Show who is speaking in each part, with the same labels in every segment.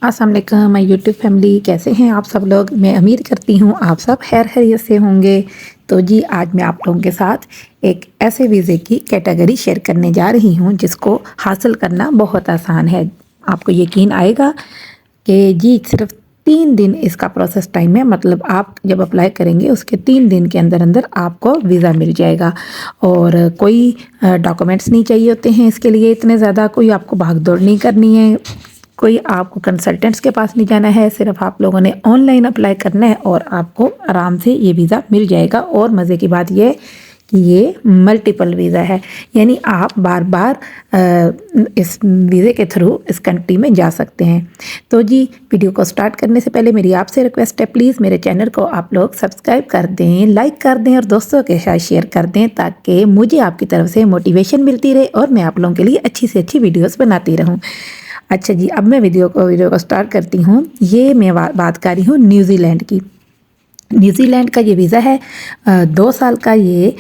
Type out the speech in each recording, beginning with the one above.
Speaker 1: अस्सलाम वालेकुम my YouTube family, कैसे हैं आप सब लोग। मैं उम्मीद करती हूँ आप सब खैर खैरियत से होंगे। तो जी आज मैं आप लोगों के साथ एक ऐसे वीज़े की कैटेगरी शेयर करने जा रही हूँ जिसको हासिल करना बहुत आसान है। आपको यकीन आएगा कि जी सिर्फ 3 दिन इसका प्रोसेस टाइम है। मतलब आप जब अप्लाई करेंगे उसके 3 दिन के अंदर अंदर आपको वीज़ा मिल जाएगा। और कोई डॉक्यूमेंट्स नहीं चाहिए होते हैं इसके लिए इतने ज़्यादा, कोई आपको भाग दौड़ नहीं करनी है, कोई आपको कंसल्टेंट्स के पास नहीं जाना है। सिर्फ आप लोगों ने ऑनलाइन अप्लाई करना है और आपको आराम से ये वीज़ा मिल जाएगा। और मज़े की बात ये है कि ये मल्टीपल वीज़ा है, यानी आप बार बार इस वीज़े के थ्रू इस कंट्री में जा सकते हैं। तो जी वीडियो को स्टार्ट करने से पहले मेरी आपसे रिक्वेस्ट है, प्लीज़ मेरे चैनल को आप लोग सब्सक्राइब कर दें, लाइक कर दें और दोस्तों के साथ शेयर कर दें ताकि मुझे आपकी तरफ से मोटिवेशन मिलती रहे और मैं आप लोगों के लिए अच्छी से अच्छी वीडियोज़ बनाती रहूँ। अच्छा जी, अब मैं वीडियो को स्टार्ट करती हूँ। ये मैं बात कर रही हूँ न्यूज़ीलैंड की। न्यूज़ीलैंड का ये वीज़ा है 2 साल का। ये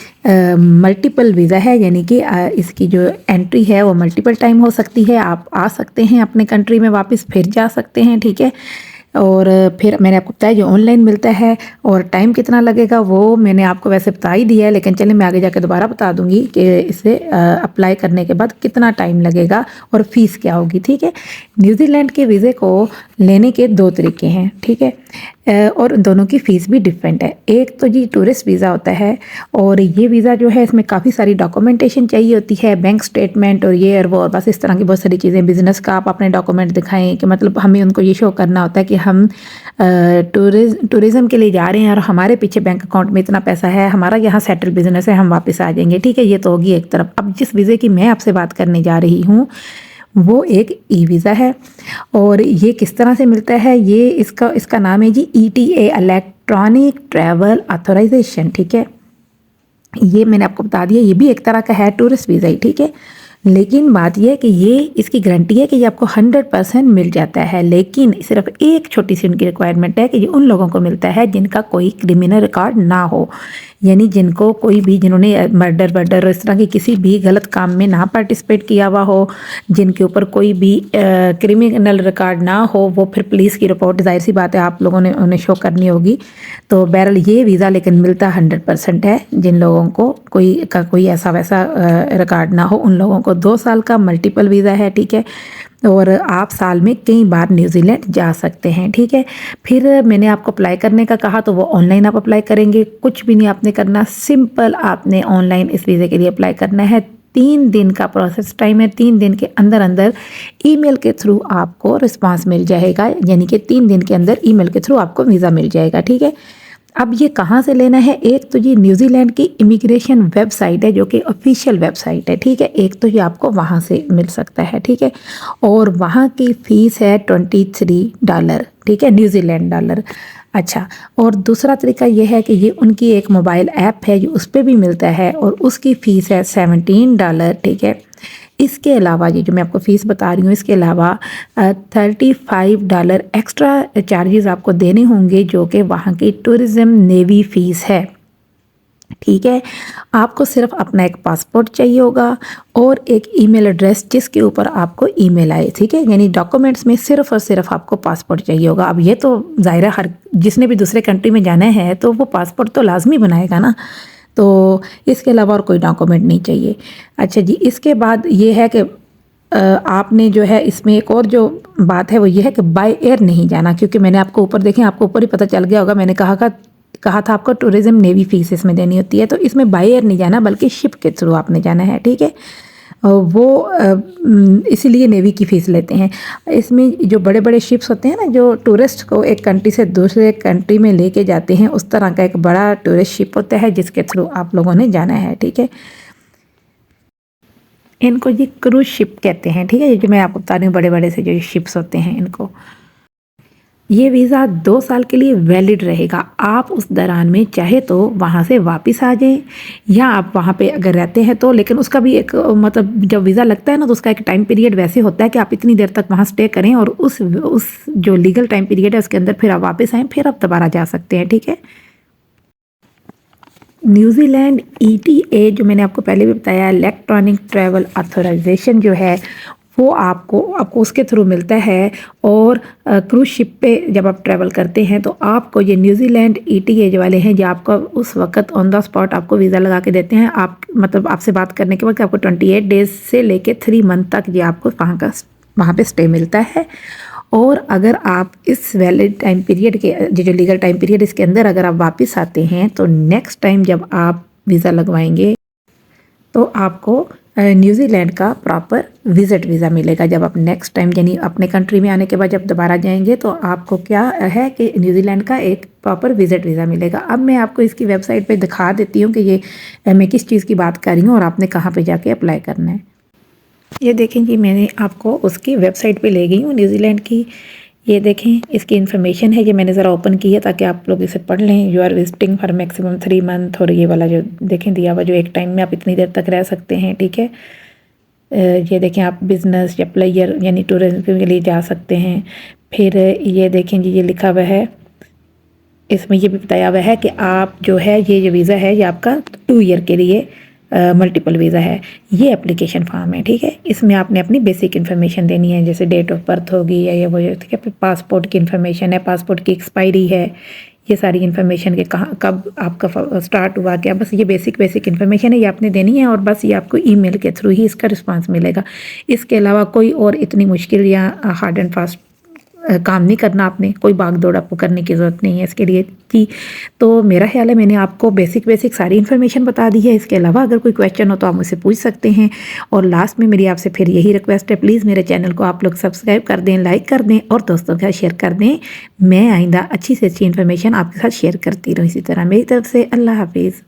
Speaker 1: मल्टीपल वीज़ा है, यानी कि इसकी जो एंट्री है वो मल्टीपल टाइम हो सकती है। आप आ सकते हैं अपने कंट्री में वापस, फिर जा सकते हैं, ठीक है। और फिर मैंने आपको बताया जो ऑनलाइन मिलता है। और टाइम कितना लगेगा वो मैंने आपको वैसे बता ही दिया है, लेकिन चलिए मैं आगे जाके दोबारा बता दूंगी कि इसे अप्लाई करने के बाद कितना टाइम लगेगा और फीस क्या होगी, ठीक है। न्यूजीलैंड के वीज़े को लेने के 2 तरीके हैं, ठीक है। और दोनों की फ़ीस भी डिफरेंट है। एक तो जी टूरिस्ट वीज़ा होता है और ये वीज़ा जो है इसमें काफ़ी सारी डॉक्यूमेंटेशन चाहिए होती है, बैंक स्टेटमेंट और ये और वो और बस इस तरह की बहुत सारी चीज़ें। बिज़नेस का आप अपने डॉक्यूमेंट दिखाएं कि मतलब हमें उनको ये शो करना होता है कि हम टूरिज़्म के लिए जा रहे हैं और हमारे पीछे बैंक अकाउंट में इतना पैसा है, हमारा यहाँ सेटल बिजनेस है, हम वापस आ जाएंगे, ठीक है। ये तो होगी एक तरफ। अब जिस वीज़े की मैं आपसे बात करने जा रही हूँ वो एक ई वीज़ा है। और ये किस तरह से मिलता है, ये इसका नाम है जी ETA, इलेक्ट्रॉनिक ट्रैवल ऑथराइजेशन, ठीक है। ये मैंने आपको बता दिया, ये भी एक तरह का है टूरिस्ट वीज़ा ही, ठीक है। लेकिन बात यह है कि ये इसकी गारंटी है कि ये आपको 100% मिल जाता है। लेकिन सिर्फ एक छोटी सी उनकी रिक्वायरमेंट है कि ये उन लोगों को मिलता है जिनका कोई क्रिमिनल रिकॉर्ड ना हो, यानी जिनको कोई भी, जिन्होंने मर्डर इस तरह की किसी भी गलत काम में ना पार्टिसिपेट किया हुआ हो, जिनके ऊपर कोई भी क्रिमिनल रिकॉर्ड ना हो, वो फिर पुलिस की रिपोर्ट जाहिर सी बात है आप लोगों ने उन्हें शो करनी होगी। तो बहरहाल ये वीज़ा लेकिन मिलता 100% है जिन लोगों को कोई ऐसा वैसा रिकॉर्ड ना हो, उन लोगों को 2 साल का मल्टीपल वीज़ा है, ठीक है। और आप साल में कई बार न्यूजीलैंड जा सकते हैं, ठीक है। फिर मैंने आपको अप्लाई करने का कहा तो वो ऑनलाइन आप अप्लाई करेंगे, कुछ भी नहीं आपने करना, सिंपल आपने ऑनलाइन इस वीज़े के लिए अप्लाई करना है। 3 दिन का प्रोसेस टाइम है, 3 दिन के अंदर अंदर ईमेल के थ्रू आपको रिस्पांस मिल जाएगा, यानी कि 3 दिन के अंदर ईमेल के थ्रू आपको वीज़ा मिल जाएगा, ठीक है। अब ये कहाँ से लेना है, एक तो ये न्यूजीलैंड की इमिग्रेशन वेबसाइट है जो कि ऑफिशियल वेबसाइट है, ठीक है। एक तो ये आपको वहाँ से मिल सकता है, ठीक है। और वहाँ की फ़ीस है $23, ठीक है, न्यूजीलैंड डॉलर। अच्छा, और दूसरा तरीका ये है कि ये उनकी एक मोबाइल ऐप है जो उस पर भी मिलता है और उसकी फ़ीस है $17, ठीक है। इसके अलावा ये जो मैं आपको फ़ीस बता रही हूँ, इसके अलावा $35 एक्स्ट्रा चार्जेस आपको देने होंगे जो कि वहाँ की टूरिज़्म नेवी फ़ीस है, ठीक है। आपको सिर्फ अपना एक पासपोर्ट चाहिए होगा और एक ईमेल एड्रेस जिसके ऊपर आपको ईमेल आए, ठीक है। यानी डॉक्यूमेंट्स में सिर्फ और सिर्फ आपको पासपोर्ट चाहिए होगा। अब ये तो ज़ाहिर है हर जिसने भी दूसरे कंट्री में जाना है तो वो पासपोर्ट तो लाजमी बनाएगा ना, तो इसके अलावा और कोई डॉक्यूमेंट नहीं चाहिए। अच्छा जी, इसके बाद ये है कि आपने जो है इसमें एक और जो बात है वो ये है कि बाय एयर नहीं जाना, क्योंकि मैंने आपको ऊपर देखें, आपको ऊपर ही पता चल गया होगा, मैंने कहा था आपको टूरिज़्म नेवी फ़ीस इसमें देनी होती है। तो इसमें बाय एयर नहीं जाना बल्कि शिप के थ्रू आपने जाना है, ठीक है। वो इसीलिए नेवी की फ़ीस लेते हैं। इसमें जो बड़े बड़े शिप्स होते हैं ना जो टूरिस्ट को एक कंट्री से दूसरे कंट्री में लेके जाते हैं, उस तरह का एक बड़ा टूरिस्ट शिप होता है जिसके थ्रू आप लोगों ने जाना है, ठीक है। इनको ये क्रूज शिप कहते हैं, ठीक है। ये जो मैं आपको बता रही हूँ बड़े बड़े से जो शिप्स होते हैं इनको। ये वीज़ा 2 साल के लिए वैलिड रहेगा। आप उस दौरान में चाहे तो वहाँ से वापस आ जाएं या आप वहाँ पे अगर रहते हैं तो, लेकिन उसका भी एक मतलब जब वीज़ा लगता है ना तो उसका एक टाइम पीरियड वैसे होता है कि आप इतनी देर तक वहाँ स्टे करें और उस जो लीगल टाइम पीरियड है उसके अंदर फिर आप वापस आएँ, फिर आप दोबारा जा सकते हैं, ठीक है। न्यूजीलैंड ETA जो मैंने आपको पहले भी बताया, इलेक्ट्रॉनिक ट्रैवल ऑथराइजेशन जो है वो आपको आपको उसके थ्रू मिलता है। और क्रूज़ शिप पे जब आप ट्रैवल करते हैं तो आपको ये न्यूजीलैंड ईटीए वाले हैं जो आपको उस वक्त ऑन द स्पॉट आपको वीज़ा लगा के देते हैं। आप मतलब आपसे बात करने के बाद आपको 28 डेज़ से लेके 3 मंथ तक ये आपको वहाँ पे स्टे मिलता है। और अगर आप इस वैलिड टाइम पीरियड के जो लीगल टाइम पीरियड इसके अंदर अगर आप वापस आते हैं तो नेक्स्ट टाइम जब आप वीज़ा लगवाएंगे तो आपको न्यूजीलैंड का प्रॉपर विज़िट वीज़ा मिलेगा। जब आप नेक्स्ट टाइम यानी अपने कंट्री में आने के बाद जब दोबारा जाएंगे तो आपको क्या है कि न्यूजीलैंड का एक प्रॉपर विज़िट वीज़ा मिलेगा। अब मैं आपको इसकी वेबसाइट पे दिखा देती हूँ कि ये मैं किस चीज़ की बात कर रही हूँ और आपने कहाँ पे जाके अप्लाई करना है। ये देखें जी, मैंने आपको उसकी वेबसाइट पे ले गई हूँ न्यूजीलैंड की। ये देखें इसकी इन्फॉर्मेशन है, ये मैंने ज़रा ओपन की है ताकि आप लोग इसे पढ़ लें। You are visiting for maximum 3 month, और ये वाला जो देखें दिया हुआ जो एक टाइम में आप इतनी देर तक रह सकते हैं, ठीक है। ये देखें आप बिज़नेस या प्लेयर यानी टूरिज्म के लिए जा सकते हैं। फिर ये देखें जी, ये लिखा हुआ है, इसमें ये भी बताया हुआ है कि आप जो है ये जो वीज़ा है ये आपका 2 ईयर के लिए मल्टीपल वीज़ा है। ये एप्लीकेशन फॉर्म है, ठीक है। इसमें आपने अपनी बेसिक इन्फॉर्मेशन देनी है, जैसे डेट ऑफ बर्थ होगी या ये वो, ठीक है। फिर पासपोर्ट की इन्फॉर्मेशन है, पासपोर्ट की एक्सपायरी है, ये सारी इन्फॉर्मेशन के कहाँ कब आपका स्टार्ट हुआ क्या, बस ये बेसिक इन्फॉर्मेशन है, ये आपने देनी है। और बस ये आपको ईमेल के थ्रू ही इसका रिस्पांस मिलेगा। इसके अलावा कोई और इतनी मुश्किल या हार्ड एंड फास्ट काम नहीं करना, आपने कोई भाग दौड़ आपको करने की ज़रूरत नहीं है इसके लिए जी। तो मेरा ख्याल है मैंने आपको बेसिक सारी इन्फॉर्मेशन बता दी है। इसके अलावा अगर कोई क्वेश्चन हो तो आप मुझसे पूछ सकते हैं। और लास्ट में मेरी आपसे फिर यही रिक्वेस्ट है, प्लीज़ मेरे चैनल को आप लोग सब्सक्राइब कर दें, लाइक कर दें और दोस्तों के साथ शेयर कर दें। मैं आइंदा अच्छी से अच्छी इन्फॉर्मेशन आपके साथ शेयर करती रहूँ। इसी तरह मेरी तरफ से अल्लाह हाफिज़।